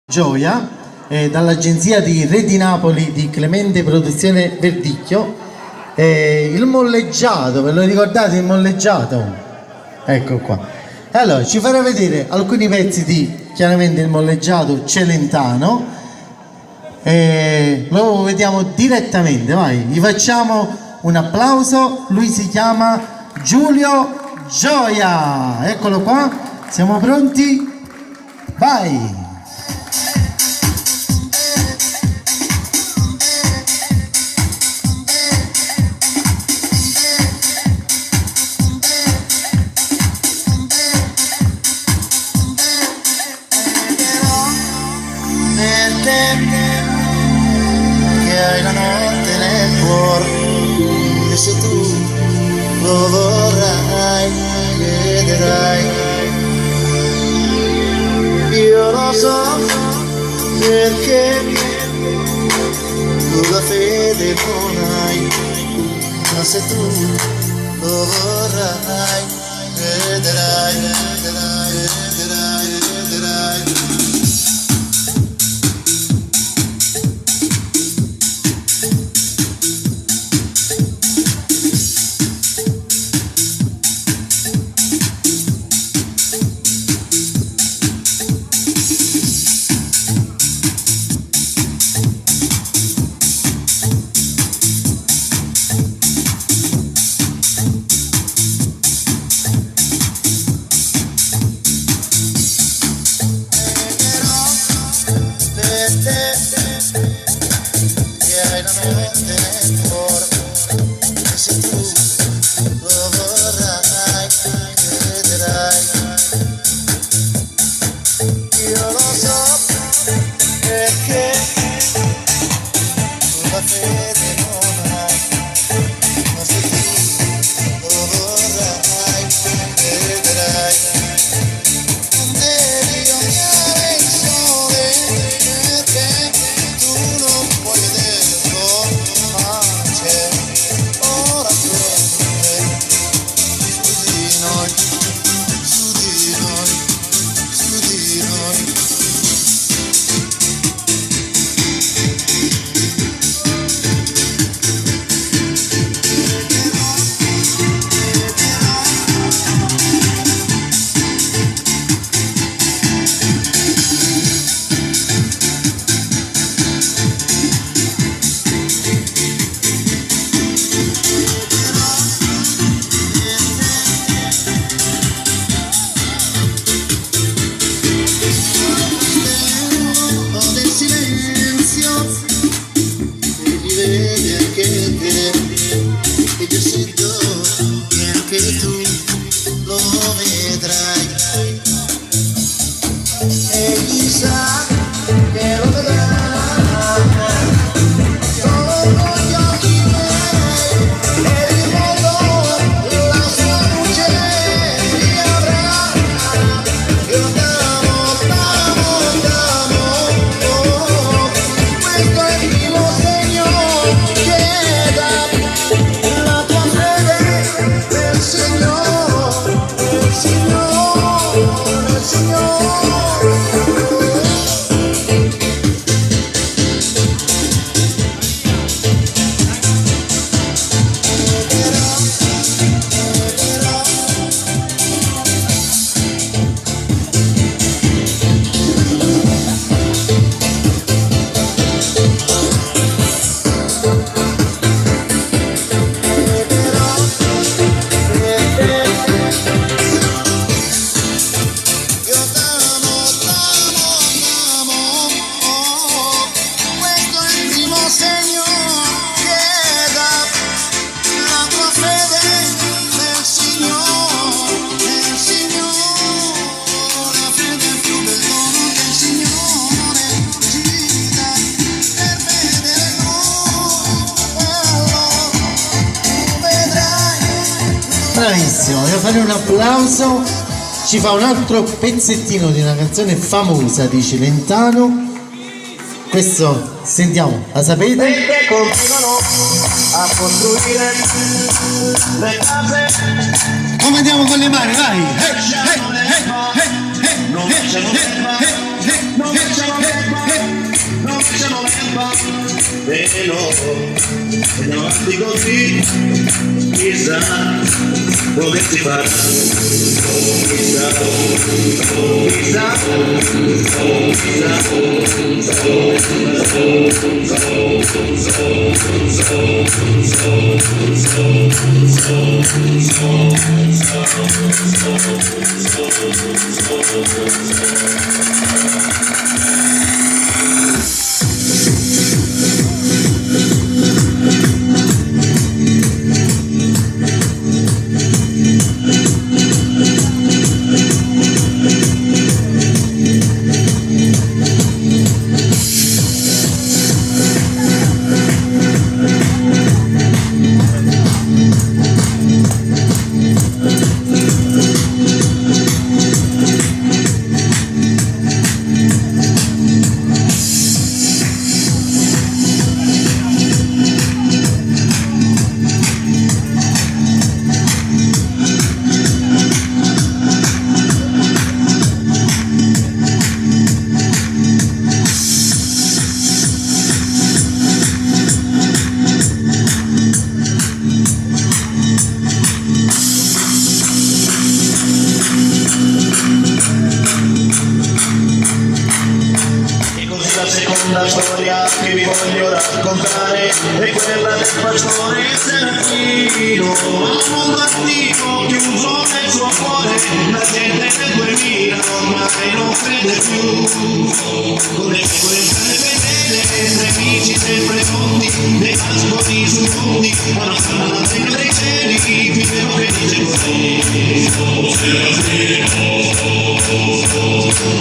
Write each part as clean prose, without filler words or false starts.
Gioia dall'agenzia di Re di Napoli di Clemente Produzione Verdicchio. Il molleggiato, ve lo ricordate il molleggiato? Ecco qua. Allora ci farà vedere alcuni pezzi di chiaramente il molleggiato celentano. Lo vediamo direttamente, vai, gli facciamo un applauso. Lui si chiama Giulio Gioia, eccolo qua, siamo pronti? Vai! Che hai la notte nel cuore, e se tu lo vorrai, crederai. Io lo so perché tu la fede non hai, ma se tu lo vorrai, crederai, crederai, crederai, crederai. Bravissimo, voglio fare un applauso. Ci fa un altro pezzettino di una canzone famosa di Celentano. Questo sentiamo, la sapete? Perché continuano a costruire le case. Come andiamo con le mani, vai! Non lasciano ferma, non lasciano ferma. e davanti così chissà dove si fa, chissà, la storia che vi voglio raccontare è quella del pastore Serafino, un partito chiuso nel suo cuore, la gente del 2000 ormai non crede più, con le frequenze fedele, tre amici sempre pronti, dei pascoli su tutti, ma non stanno alla fine dei cieli, vivevo che dice così,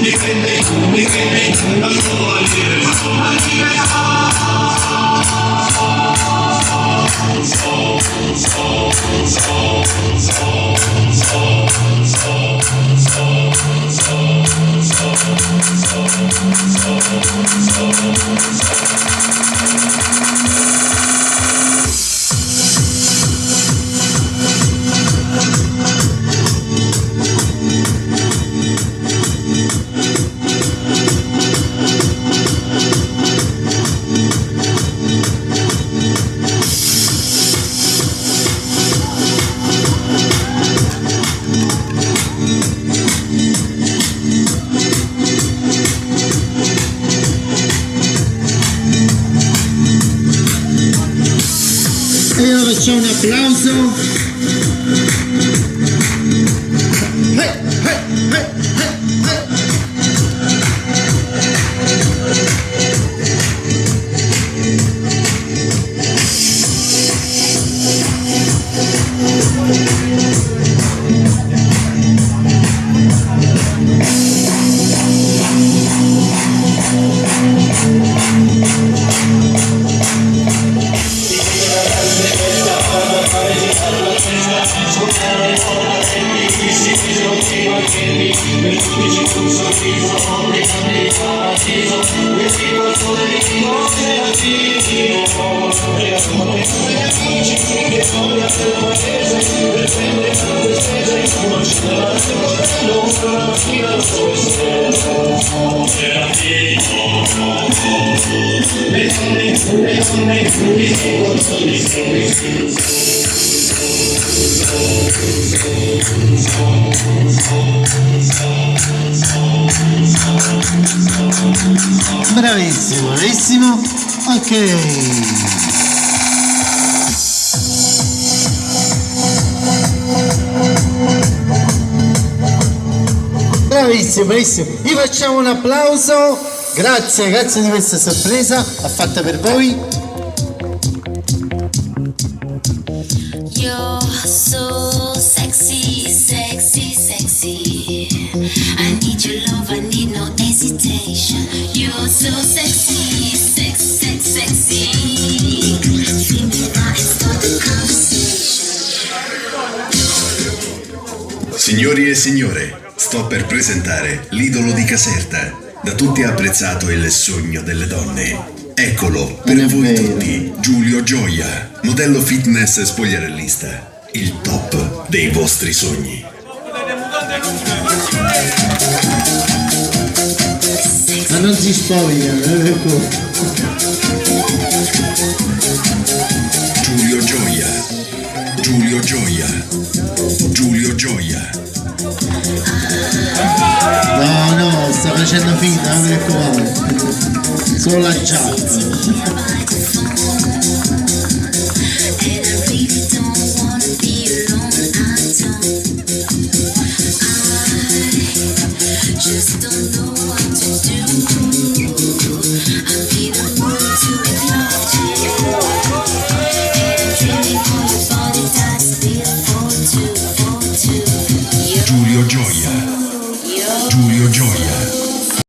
difende la sua libertà. E ora c'è un applauso. Hey, hey, hey, hey, hey. Bravissimo, bravissimo. Ok. Bravissimo, bravissimo. Gli facciamo un applauso. Grazie, grazie di questa sorpresa fatta per voi. You're so sexy, sexy, sexy. I need your love, I need no hesitation. You're so sexy, sexy, sexy. Feel me now and start the conversation. Signori e signore, sto per presentare l'idolo di Caserta, da tutti apprezzato il sogno delle donne. Eccolo, per voi tutti, Giulio Gioia, modello fitness spogliarellista, il top dei vostri sogni. Ma non si spoglia, non è sta facendo finta, non mi raccomando. Solo la chat.